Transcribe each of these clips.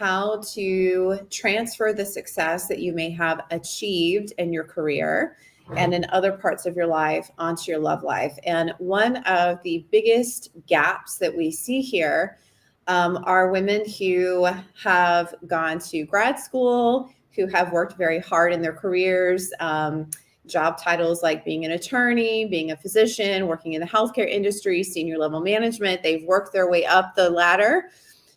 how to transfer the success that you may have achieved in your career and in other parts of your life onto your love life. And one of the biggest gaps that we see here are women who have gone to grad school, who have worked very hard in their careers, job titles like being an attorney, being a physician, working in the healthcare industry, senior level management. They've worked their way up the ladder.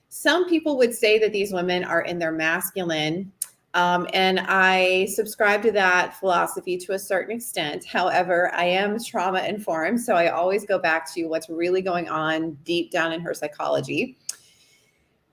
Some people would say that these women are in their masculine, and I subscribe to that philosophy to a certain extent. However, I am trauma informed, so I always go back to what's really going on deep down in her psychology.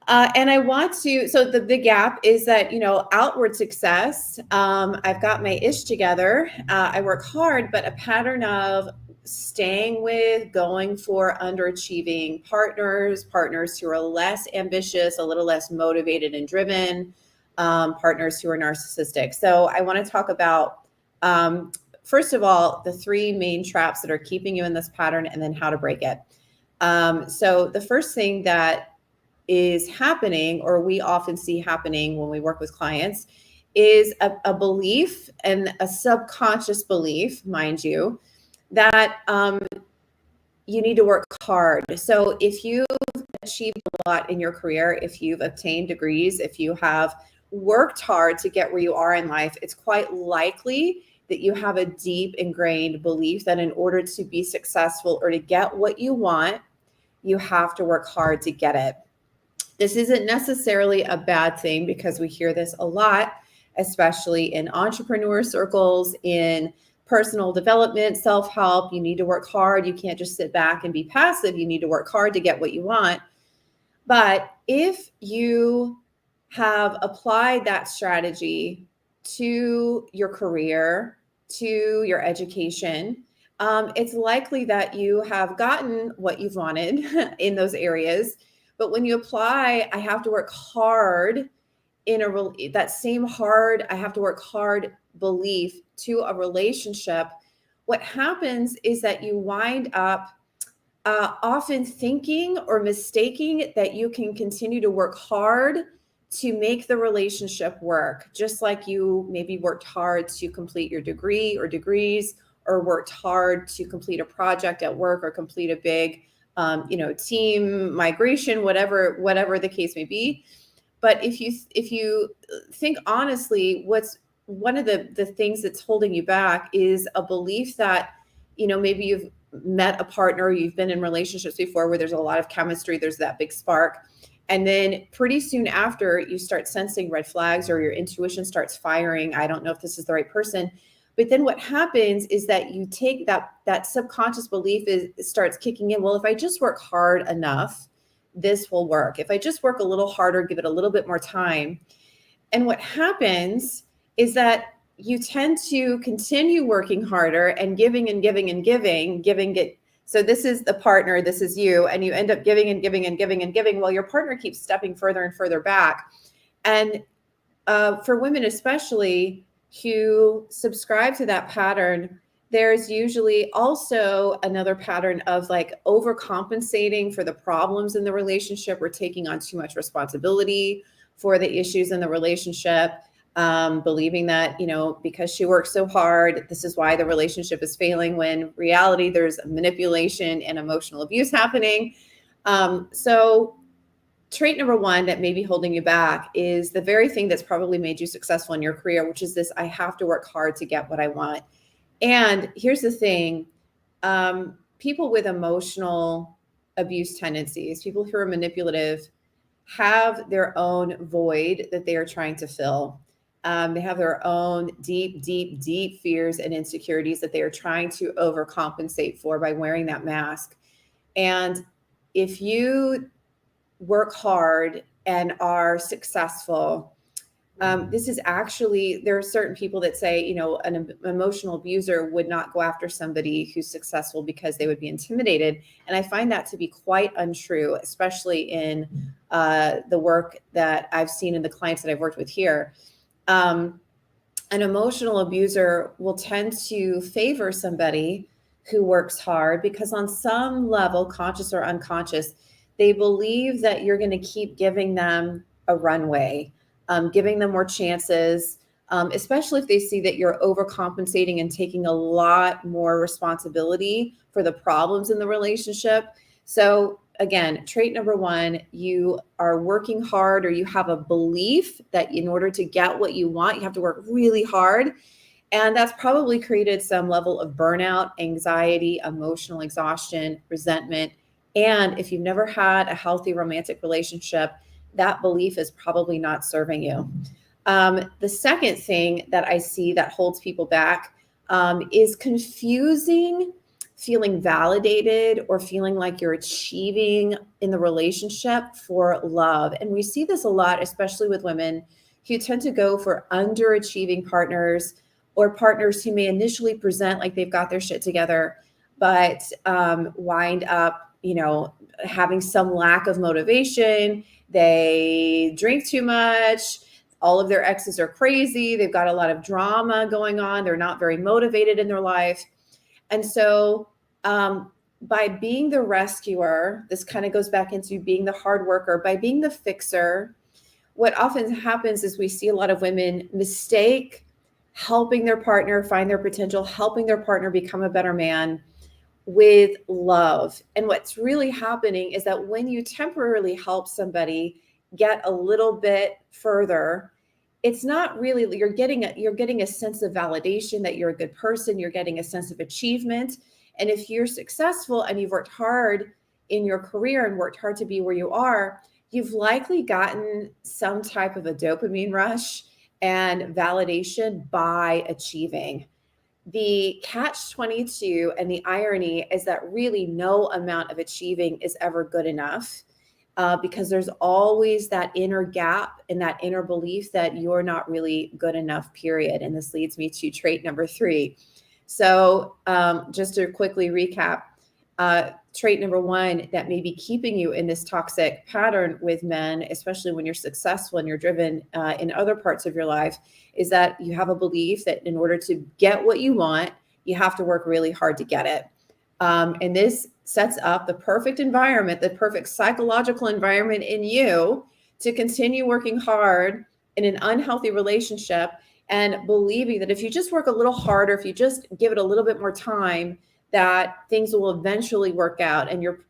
And I want to, so the gap is that, outward success, I've got my ish together, I work hard, but a pattern of staying with, going for underachieving partners who are less ambitious, a little less motivated and driven, partners who are narcissistic. So I want to talk about, first of all, the three main traps that are keeping you in this pattern and then how to break it. So the first thing that is happening, or we often see happening when we work with clients, is a belief, and a subconscious belief, mind you, that you need to work hard. So if you've achieved a lot in your career, if you've obtained degrees, if you have worked hard to get where you are in life, it's quite likely that you have a deep ingrained belief that in order to be successful or to get what you want, you have to work hard to get it. This isn't necessarily a bad thing because we hear this a lot, especially in entrepreneur circles, in personal development, self-help. You need to work hard. You can't just sit back and be passive. You need to work hard to get what you want. But if you have applied that strategy to your career, to your education, it's likely that you have gotten what you've wanted in those areas. But when you apply, I have to work hard that same hard, I have to work hard belief to a relationship, what happens is that you wind up often thinking or mistaking that you can continue to work hard to make the relationship work, just like you maybe worked hard to complete your degree or degrees, or worked hard to complete a project at work or complete a big team migration, whatever the case may be. But if you think honestly, what's one of the things that's holding you back is a belief that, maybe you've met a partner, you've been in relationships before where there's a lot of chemistry, there's that big spark. And then pretty soon after, you start sensing red flags or your intuition starts firing. I don't know if this is the right person. But then what happens is that you take that subconscious belief starts kicking in. Well, if I just work hard enough, this will work. If I just work a little harder, give it a little bit more time. And what happens is that you tend to continue working harder and giving and giving and giving it. So this is the partner, this is you, and you end up giving and giving and giving and giving while your partner keeps stepping further and further back. And for women especially, who subscribe to that pattern, there's usually also another pattern of like overcompensating for the problems in the relationship. We're taking on too much responsibility for the issues in the relationship, believing that, because she works so hard, this is why the relationship is failing, when in reality there's manipulation and emotional abuse happening. So trait number one that may be holding you back is the very thing that's probably made you successful in your career, which is this: I have to work hard to get what I want. And here's the thing, people with emotional abuse tendencies, people who are manipulative, have their own void that they are trying to fill. They have their own deep, deep, deep fears and insecurities that they are trying to overcompensate for by wearing that mask. And if you work hard and are successful, this is actually, there are certain people that say, an emotional abuser would not go after somebody who's successful because they would be intimidated. And I find that to be quite untrue, especially in the work that I've seen in the clients that I've worked with here. An emotional abuser will tend to favor somebody who works hard because on some level, conscious or unconscious, they believe that you're going to keep giving them a runway, giving them more chances, especially if they see that you're overcompensating and taking a lot more responsibility for the problems in the relationship. So again, trait number one, you are working hard, or you have a belief that in order to get what you want, you have to work really hard. And that's probably created some level of burnout, anxiety, emotional exhaustion, resentment. And if you've never had a healthy romantic relationship, that belief is probably not serving you. The second thing that I see that holds people back is confusing feeling validated or feeling like you're achieving in the relationship for love. And we see this a lot, especially with women who tend to go for underachieving partners, or partners who may initially present like they've got their shit together, but wind up, having some lack of motivation. They drink too much. All of their exes are crazy. They've got a lot of drama going on. They're not very motivated in their life. And so by being the rescuer, this kind of goes back into being the hard worker, by being the fixer, what often happens is we see a lot of women mistake helping their partner find their potential, helping their partner become a better man, with love. And what's really happening is that when you temporarily help somebody get a little bit further, it's not really, you're getting a sense of validation that you're a good person. You're getting a sense of achievement. And if you're successful and you've worked hard in your career and worked hard to be where you are, you've likely gotten some type of a dopamine rush and validation by achieving. The catch-22 and the irony is that really no amount of achieving is ever good enough, because there's always that inner gap and that inner belief that you're not really good enough, period. And this leads me to trait number 3. So just to quickly recap, trait number 1 that may be keeping you in this toxic pattern with men, especially when you're successful and you're driven in other parts of your life, is that you have a belief that in order to get what you want, you have to work really hard to get it. And this sets up the perfect environment, the perfect psychological environment in you to continue working hard in an unhealthy relationship, and believing that if you just work a little harder, if you just give it a little bit more time, that things will eventually work out. And you're,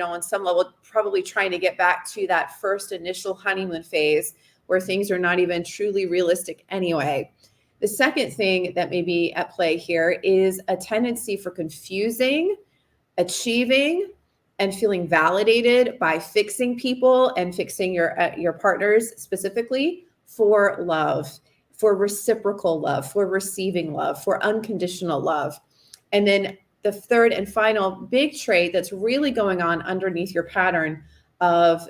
on some level, probably trying to get back to that first initial honeymoon phase where things are not even truly realistic anyway. The second thing that may be at play here is a tendency for confusing achieving and feeling validated by fixing people and fixing your partners specifically for love, for reciprocal love, for receiving love, for unconditional love. And then the third and final big trait that's really going on underneath your pattern of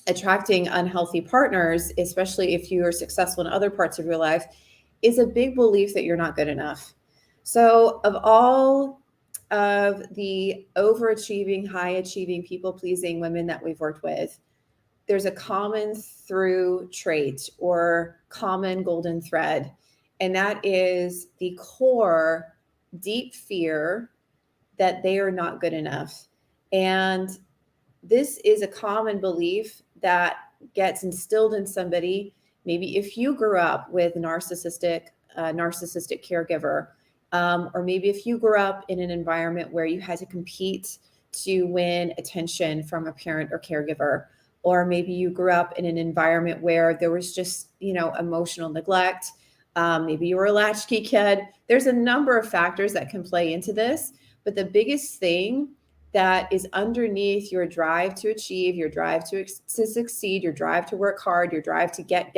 attracting unhealthy partners, especially if you are successful in other parts of your life, is a big belief that you're not good enough. So of all of the overachieving, high achieving, people pleasing women that we've worked with, there's a common through trait or common golden thread. And that is the core deep fear that they are not good enough. And this is a common belief that gets instilled in somebody. Maybe if you grew up with a narcissistic caregiver, or maybe if you grew up in an environment where you had to compete to win attention from a parent or caregiver, or maybe you grew up in an environment where there was just, emotional neglect. Maybe you were a latchkey kid. There's a number of factors that can play into this, but the biggest thing that is underneath your drive to achieve, your drive to succeed, your drive to work hard, your drive to get,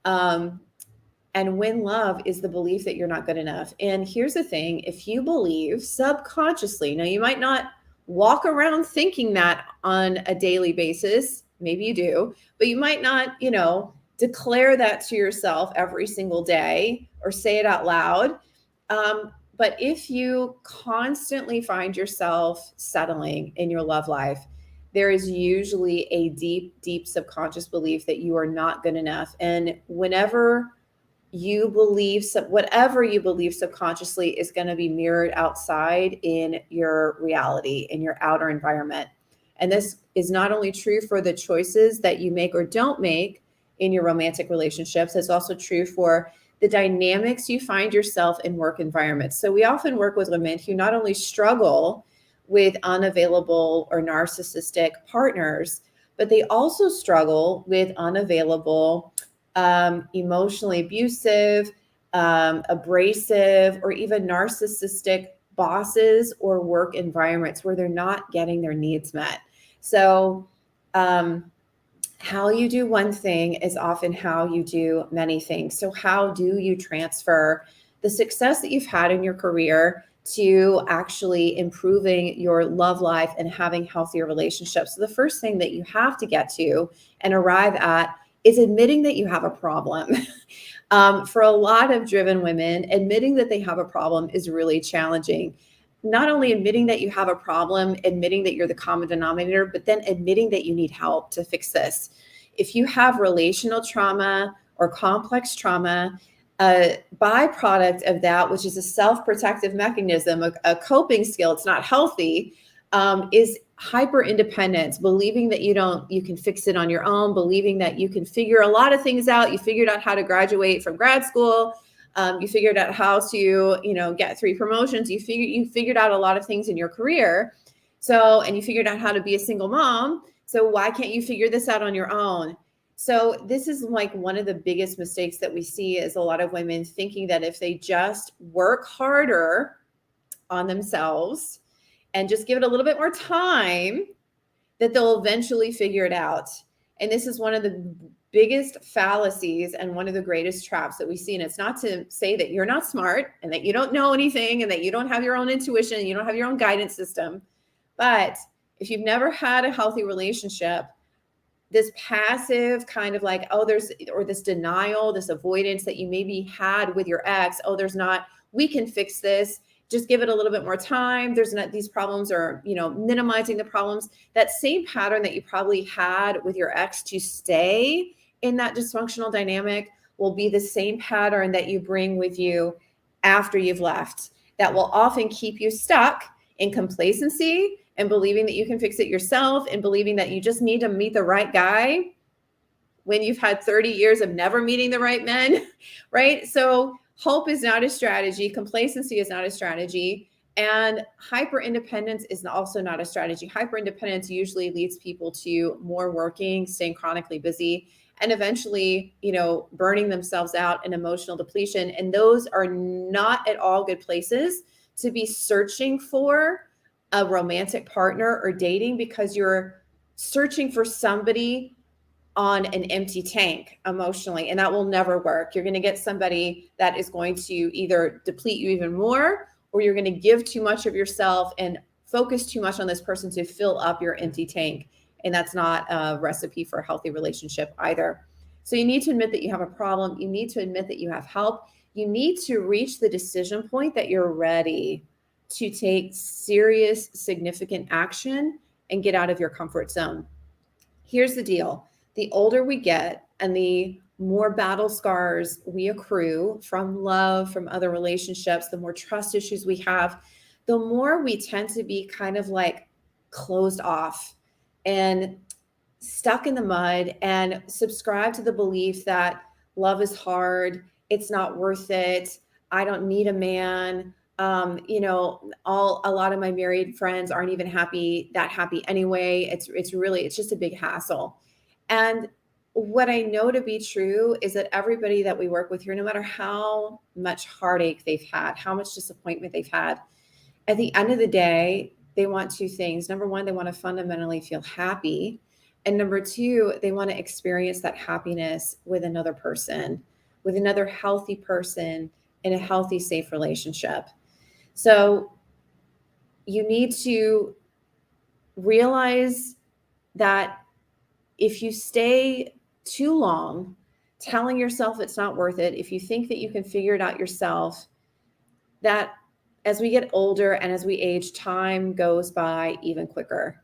and win love is the belief that you're not good enough. And here's the thing, if you believe subconsciously, now you might not walk around thinking that on a daily basis, maybe you do, but you might not, declare that to yourself every single day or say it out loud. But if you constantly find yourself settling in your love life, there is usually a deep, deep subconscious belief that you are not good enough. And whenever you believe, whatever you believe subconsciously is going to be mirrored outside in your reality, in your outer environment. And this is not only true for the choices that you make or don't make in your romantic relationships, it's also true for the dynamics you find yourself in work environments. So we often work with women who not only struggle with unavailable or narcissistic partners, but they also struggle with unavailable, emotionally abusive, abrasive, or even narcissistic bosses or work environments where they're not getting their needs met. So, how you do one thing is often how you do many things. So how do you transfer the success that you've had in your career to actually improving your love life and having healthier relationships? So the first thing that you have to get to and arrive at is admitting that you have a problem. For a lot of driven women, admitting that they have a problem is really challenging. Not only admitting that you have a problem, admitting that you're the common denominator, but then admitting that you need help to fix this. If you have relational trauma or complex trauma, a byproduct of that, which is a self-protective mechanism, a coping skill, it's not healthy, is hyper independence, believing that you can fix it on your own, believing that you can figure a lot of things out. You figured out how to graduate from grad school. You figured out how to, get 3 promotions. You figured out a lot of things in your career. So, and you figured out how to be a single mom. So why can't you figure this out on your own? So this is like one of the biggest mistakes that we see is a lot of women thinking that if they just work harder on themselves and just give it a little bit more time, that they'll eventually figure it out. And this is one of the biggest fallacies and one of the greatest traps that we see. And it's not to say that you're not smart and that you don't know anything and that you don't have your own intuition and you don't have your own guidance system. But if you've never had a healthy relationship, this passive kind of like, this denial, this avoidance that you maybe had with your ex, we can fix this. Just give it a little bit more time. There's not these problems, or, minimizing the problems. That same pattern that you probably had with your ex to stay in that dysfunctional dynamic will be the same pattern that you bring with you after you've left. That will often keep you stuck in complacency and believing that you can fix it yourself and believing that you just need to meet the right guy when you've had 30 years of never meeting the right men, right? So hope is not a strategy. Complacency is not a strategy. And hyper independence is also not a strategy. Hyper independence usually leads people to more working, staying chronically busy, and eventually, burning themselves out in emotional depletion. And those are not at all good places to be searching for a romantic partner or dating, because you're searching for somebody on an empty tank emotionally, and that will never work. You're going to get somebody that is going to either deplete you even more, or you're going to give too much of yourself and focus too much on this person to fill up your empty tank. And that's not a recipe for a healthy relationship either. So you need to admit that you have a problem. You need to admit that you have help. You need to reach the decision point that you're ready to take serious, significant action and get out of your comfort zone. Here's the deal. The older we get and the more battle scars we accrue from love, from other relationships, the more trust issues we have, the more we tend to be kind of like closed off and stuck in the mud and subscribe to the belief that love is hard, it's not worth it, I don't need a man. A lot of my married friends aren't even happy anyway. It's just a big hassle. And what I know to be true is that everybody that we work with here, no matter how much heartache they've had, how much disappointment they've had, at the end of the day, they want 2 things. Number 1, they want to fundamentally feel happy. And number 2, they want to experience that happiness with another person, with another healthy person in a healthy, safe relationship. So you need to realize that if you stay too long telling yourself it's not worth it, if you think that you can figure it out yourself, that as we get older and as we age, time goes by even quicker.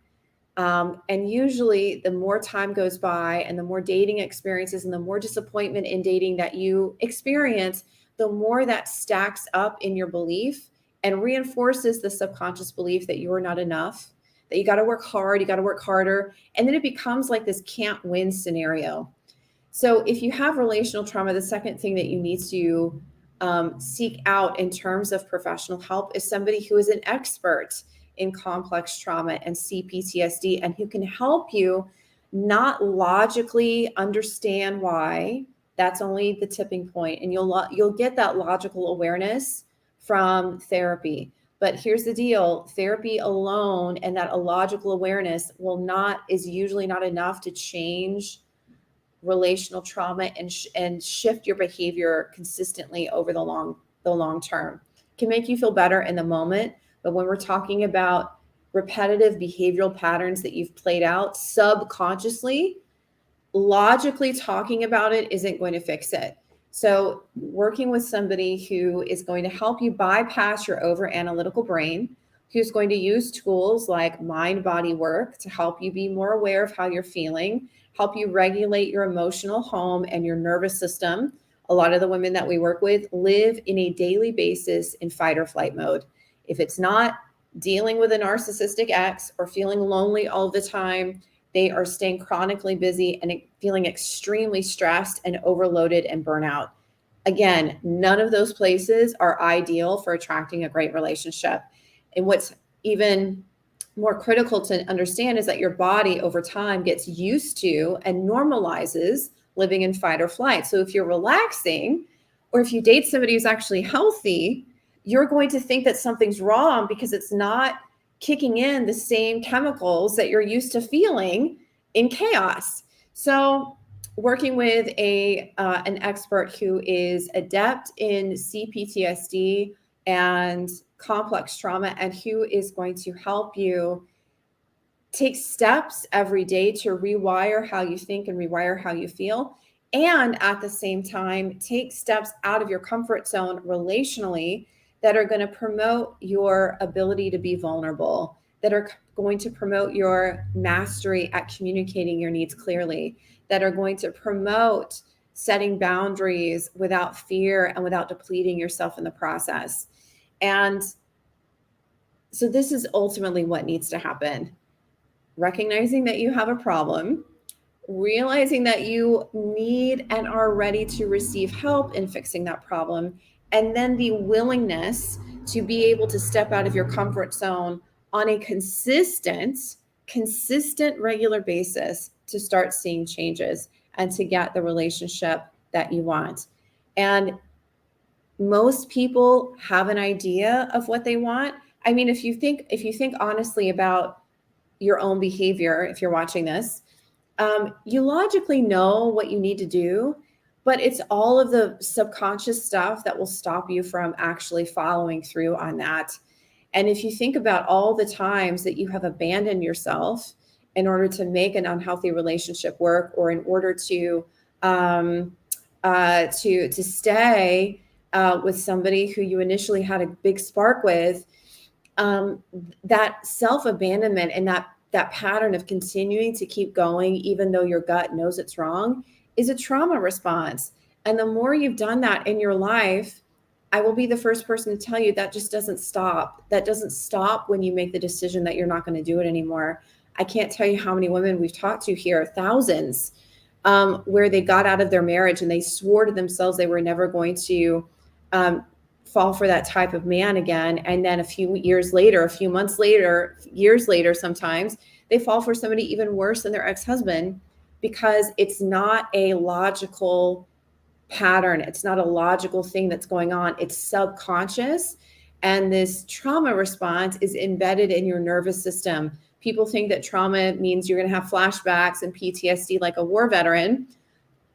And usually the more time goes by and the more dating experiences and the more disappointment in dating that you experience, the more that stacks up in your belief and reinforces the subconscious belief that you are not enough, that you got to work hard, you got to work harder. And then it becomes like this can't win scenario. So if you have relational trauma, the second thing that you need to seek out in terms of professional help is somebody who is an expert in complex trauma and CPTSD, and who can help you not logically understand why. That's only the tipping point, and you'll get that logical awareness from therapy. But here's the deal: therapy alone and that illogical awareness is usually not enough to change relational trauma and shift your behavior consistently over the long term. It can make you feel better in the moment, but when we're talking about repetitive behavioral patterns that you've played out subconsciously, logically talking about it isn't going to fix it. So working with somebody who is going to help you bypass your over analytical brain, who's going to use tools like mind body work to help you be more aware of how you're feeling, help you regulate your emotional home and your nervous system. A lot of the women that we work with live in a daily basis in fight or flight mode. If it's not dealing with a narcissistic ex or feeling lonely all the time, they are staying chronically busy and feeling extremely stressed and overloaded and burnout. Again, none of those places are ideal for attracting a great relationship. And what's even more critical to understand is that your body over time gets used to and normalizes living in fight or flight. So if you're relaxing, or if you date somebody who's actually healthy, you're going to think that something's wrong because it's not kicking in the same chemicals that you're used to feeling in chaos. So working with an expert who is adept in CPTSD and complex trauma, and who is going to help you take steps every day to rewire how you think and rewire how you feel, and at the same time take steps out of your comfort zone relationally that are going to promote your ability to be vulnerable, that are going to promote your mastery at communicating your needs clearly, that are going to promote setting boundaries without fear and without depleting yourself in the process. And so this is ultimately what needs to happen. Recognizing that you have a problem, realizing that you need and are ready to receive help in fixing that problem, and then the willingness to be able to step out of your comfort zone on a consistent, regular basis to start seeing changes and to get the relationship that you want. And most people have an idea of what they want. I mean, if you think honestly about your own behavior, if you're watching this, you logically know what you need to do, but it's all of the subconscious stuff that will stop you from actually following through on that. And if you think about all the times that you have abandoned yourself in order to make an unhealthy relationship work, or in order to stay with somebody who you initially had a big spark with, that self-abandonment and that pattern of continuing to keep going even though your gut knows it's wrong is a trauma response. And the more you've done that in your life, I will be the first person to tell you that just doesn't stop. That doesn't stop when you make the decision that you're not going to do it anymore. I can't tell you how many women we've talked to here, thousands, where they got out of their marriage and they swore to themselves they were never going to fall for that type of man again. And then a few years later, a few months later, years later, sometimes they fall for somebody even worse than their ex-husband, because it's not a logical pattern. It's not a logical thing that's going on. It's subconscious. And this trauma response is embedded in your nervous system. People think that trauma means you're going to have flashbacks and PTSD like a war veteran.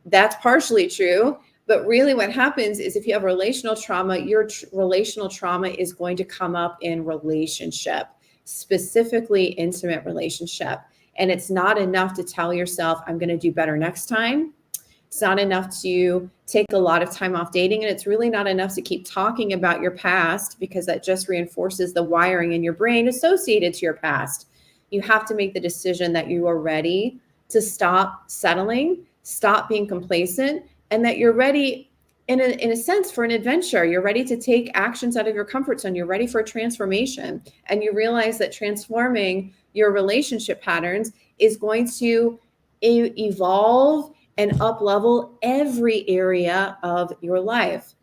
That's partially true. But really what happens is if you have relational trauma, your relational trauma is going to come up in relationship, specifically intimate relationship. And it's not enough to tell yourself, I'm going to do better next time. It's not enough to take a lot of time off dating. And it's really not enough to keep talking about your past, because that just reinforces the wiring in your brain associated to your past. You have to make the decision that you are ready to stop settling, stop being complacent, and that you're ready in a sense, for an adventure. You're ready to take actions out of your comfort zone. You're ready for a transformation. And you realize that transforming your relationship patterns is going to evolve and up level every area of your life.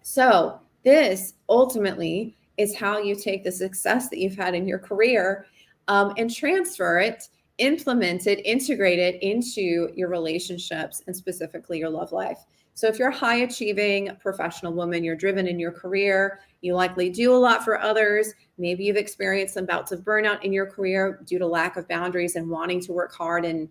So this ultimately is how you take the success that you've had in your career, and transfer it, implement it, integrate it into your relationships and specifically your love life. So if you're a high achieving professional woman, you're driven in your career, you likely do a lot for others. Maybe you've experienced some bouts of burnout in your career due to lack of boundaries and wanting to work hard and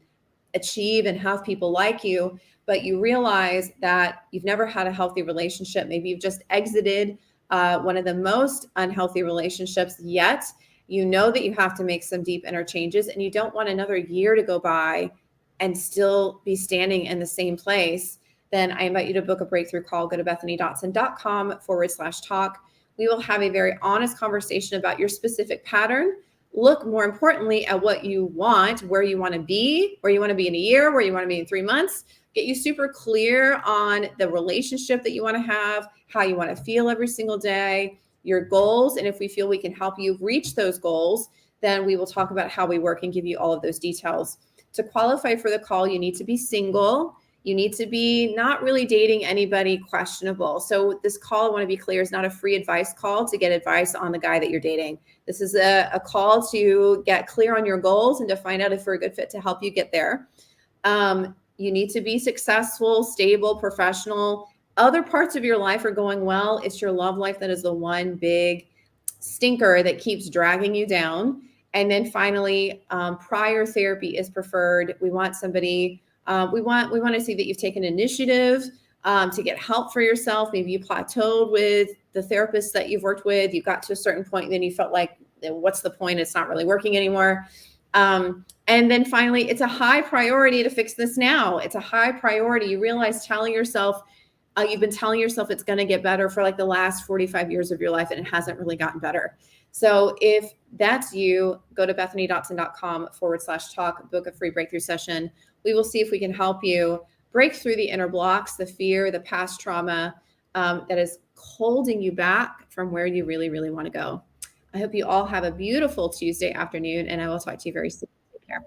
achieve and have people like you, but you realize that you've never had a healthy relationship. Maybe you've just exited one of the most unhealthy relationships yet. You know that you have to make some deep inner changes, and you don't want another year to go by and still be standing in the same place. Then I invite you to book a breakthrough call. Go to bethanydotson.com/talk. We will have a very honest conversation about your specific pattern. Look more importantly at what you want, where you want to be in a year, where you want to be in 3 months. Get you super clear on the relationship that you want to have, how you want to feel every single day, your goals. And if we feel we can help you reach those goals, then we will talk about how we work and give you all of those details. To qualify for the call, you need to be single. You need to be not really dating anybody questionable. So this call, I want to be clear, is not a free advice call to get advice on the guy that you're dating. This is a call to get clear on your goals and to find out if we're a good fit to help you get there. You need to be successful, stable, professional. Other parts of your life are going well. It's your love life that is the one big stinker that keeps dragging you down. And then finally, prior therapy is preferred. We want somebody, we want to see that you've taken initiative to get help for yourself. Maybe you plateaued with the therapist that you've worked with. You got to a certain point, and then you felt like, what's the point? It's not really working anymore. And then finally, it's a high priority to fix this now. It's a high priority. You realize telling yourself, you've been telling yourself it's going to get better for like the last 45 years of your life, and it hasn't really gotten better. So if that's you, go to bethanydotson.com/talk, book a free breakthrough session. We will see if we can help you break through the inner blocks, the fear, the past trauma that is holding you back from where you really, really want to go. I hope you all have a beautiful Tuesday afternoon, and I will talk to you very soon. Take care.